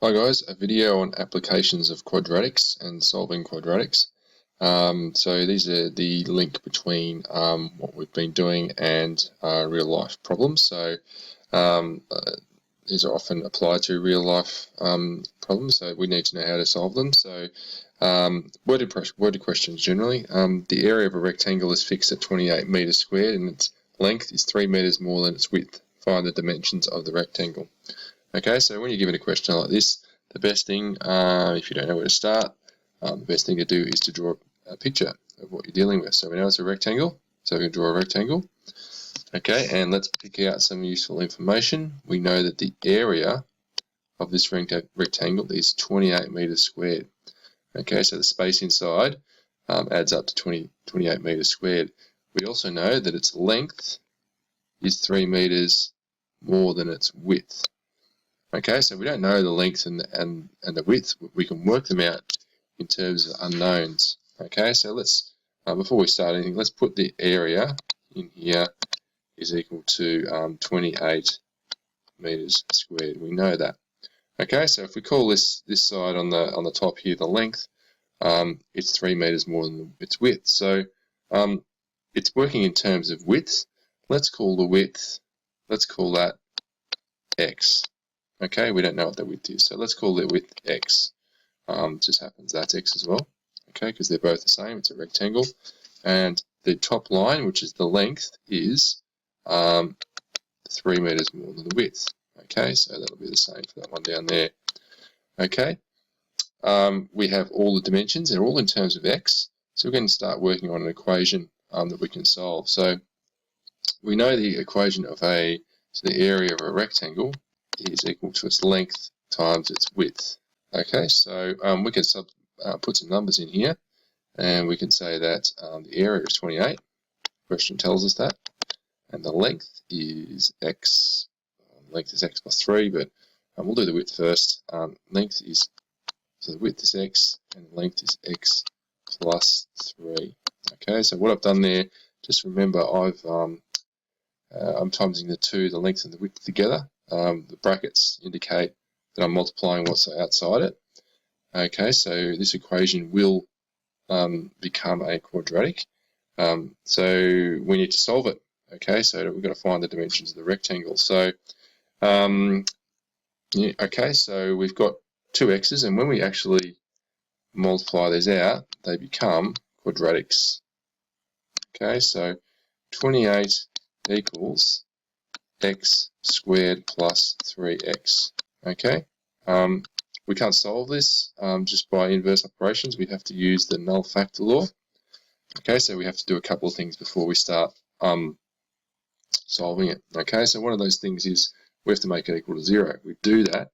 Hi guys, a video on applications of quadratics and solving quadratics. So these are the link between what we've been doing and real life problems. So these are often applied to real life problems, so we need to know how to solve them. So worded questions generally. The area of a rectangle is fixed at 28 meters squared and its length is 3 meters more than its width. Find the dimensions of the rectangle. Okay, so when you're given a question like this, the best thing, if you don't know where to start, the best thing to do is to draw a picture of what you're dealing with. So we know it's a rectangle, so we can draw a rectangle. Okay, and let's pick out some useful information. We know that the area of this rectangle is 28 meters squared. Okay, so the space inside adds up to 28 meters squared. We also know that its length is 3 meters more than its width. Okay, so we don't know the length and the width. We can work them out in terms of unknowns. Okay, so let's, before we start anything, let's put the area in here is equal to 28 meters squared. We know that. Okay, so if we call this side on the top here the length, it's 3 meters more than its width. So it's working in terms of width. Let's call the width, let's call that x. Okay, we don't know what the width is, so let's call the width x. Just happens that's x as well. Okay, because they're both the same. It's a rectangle, and the top line, which is the length, is 3 meters more than the width. Okay, so that'll be the same for that one down there. Okay, we have all the dimensions. They're all in terms of x, so we're going to start working on an equation that we can solve. So we know the equation of the area of a rectangle is equal to its length times its width. Okay, so we can put some numbers in here, and we can say that the area is 28. The question tells us that, and the length is x. Length is x plus 3, but we'll do the width first. Length is, so the width is x, and the length is x plus 3. Okay, so what I've done there, just remember I'm timesing the length and the width together. The brackets indicate that I'm multiplying what's outside it. Okay, so this equation will become a quadratic. So we need to solve it. Okay, so we've got to find the dimensions of the rectangle. So, yeah, okay, so we've got two x's, and when we actually multiply these out, they become quadratics. Okay, so 28 equals x squared plus 3x. Okay, we can't solve this just by inverse operations. We have to use the null factor law. Okay, so we have to do a couple of things before we start solving it. Okay, so one of those things is we have to make it equal to 0. We do that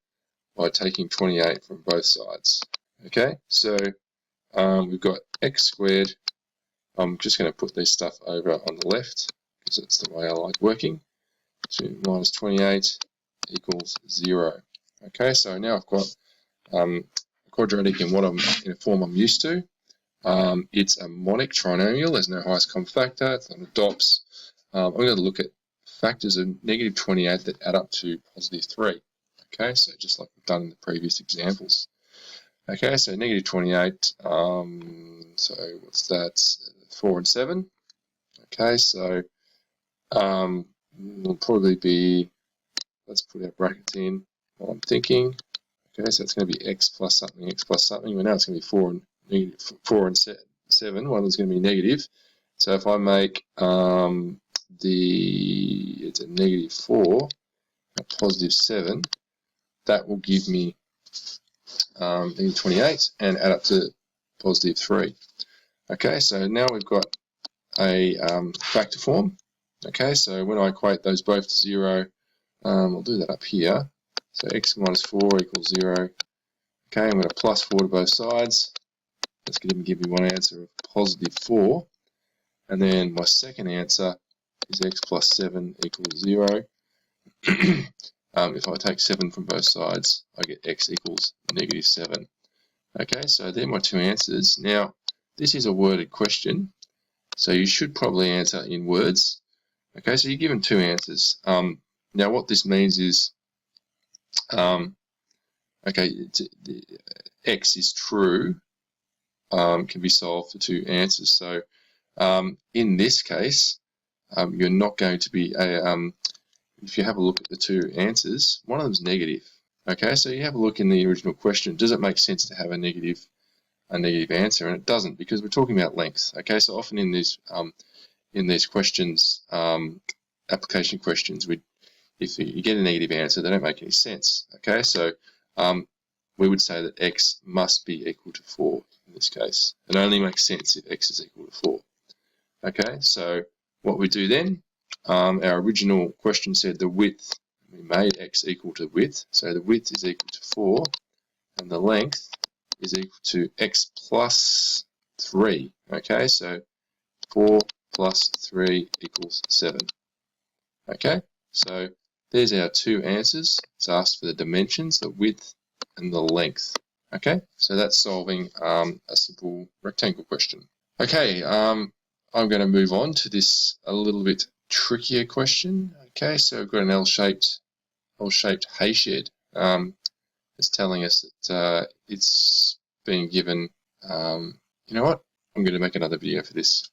by taking 28 from both sides. Okay, so we've got x squared. I'm just going to put this stuff over on the left because that's the way I like working. 2 minus 28 equals 0. Okay, so now I've got a quadratic in a form I'm used to. It's a monic trinomial. There's no highest common factor. It's not a DOPS. I'm going to look at factors of negative 28 that add up to positive 3. Okay, so just like we've done in the previous examples. Okay, so negative 28. So what's that? 4 and 7. Okay, so will probably be, let's put our brackets in while I'm thinking. Okay, so it's going to be x plus something, x plus something. Well, now it's going to be 4 and 7. One is going to be negative. So if I make it's a negative 4, a positive 7, that will give me negative 28 and add up to positive 3. Okay, so now we've got a factor form. Okay, so when I equate those both to 0, I'll do that up here. So x minus 4 equals 0. Okay, I'm going to plus 4 to both sides. That's going to give me one answer of positive 4. And then my second answer is x plus 7 equals 0. If I take 7 from both sides, I get x equals negative 7. Okay, so they're my two answers. Now, this is a worded question, so you should probably answer in words. Okay, so you're given two answers. Now what this means is, okay, x is true, can be solved for two answers. So in this case, you're not going to be if you have a look at the two answers, one of them is negative. Okay, so you have a look in the original question. Does it make sense to have a negative answer? And it doesn't, because we're talking about length. Okay, so often in these questions, application questions, if you get a negative answer, they don't make any sense. Okay, so we would say that x must be equal to 4 in this case. It only makes sense if x is equal to 4. Okay, so what we do then, our original question said the width, we made x equal to width, so the width is equal to 4, and the length is equal to x plus 3. Okay, so 4 plus 3 equals 7. Okay, so there's our two answers. It's asked for the dimensions, the width, and the length. Okay, so that's solving a simple rectangle question. Okay, I'm going to move on to this a little bit trickier question. Okay, so we've got an L-shaped hayshed. It's telling us that it's being given. You know what? I'm going to make another video for this.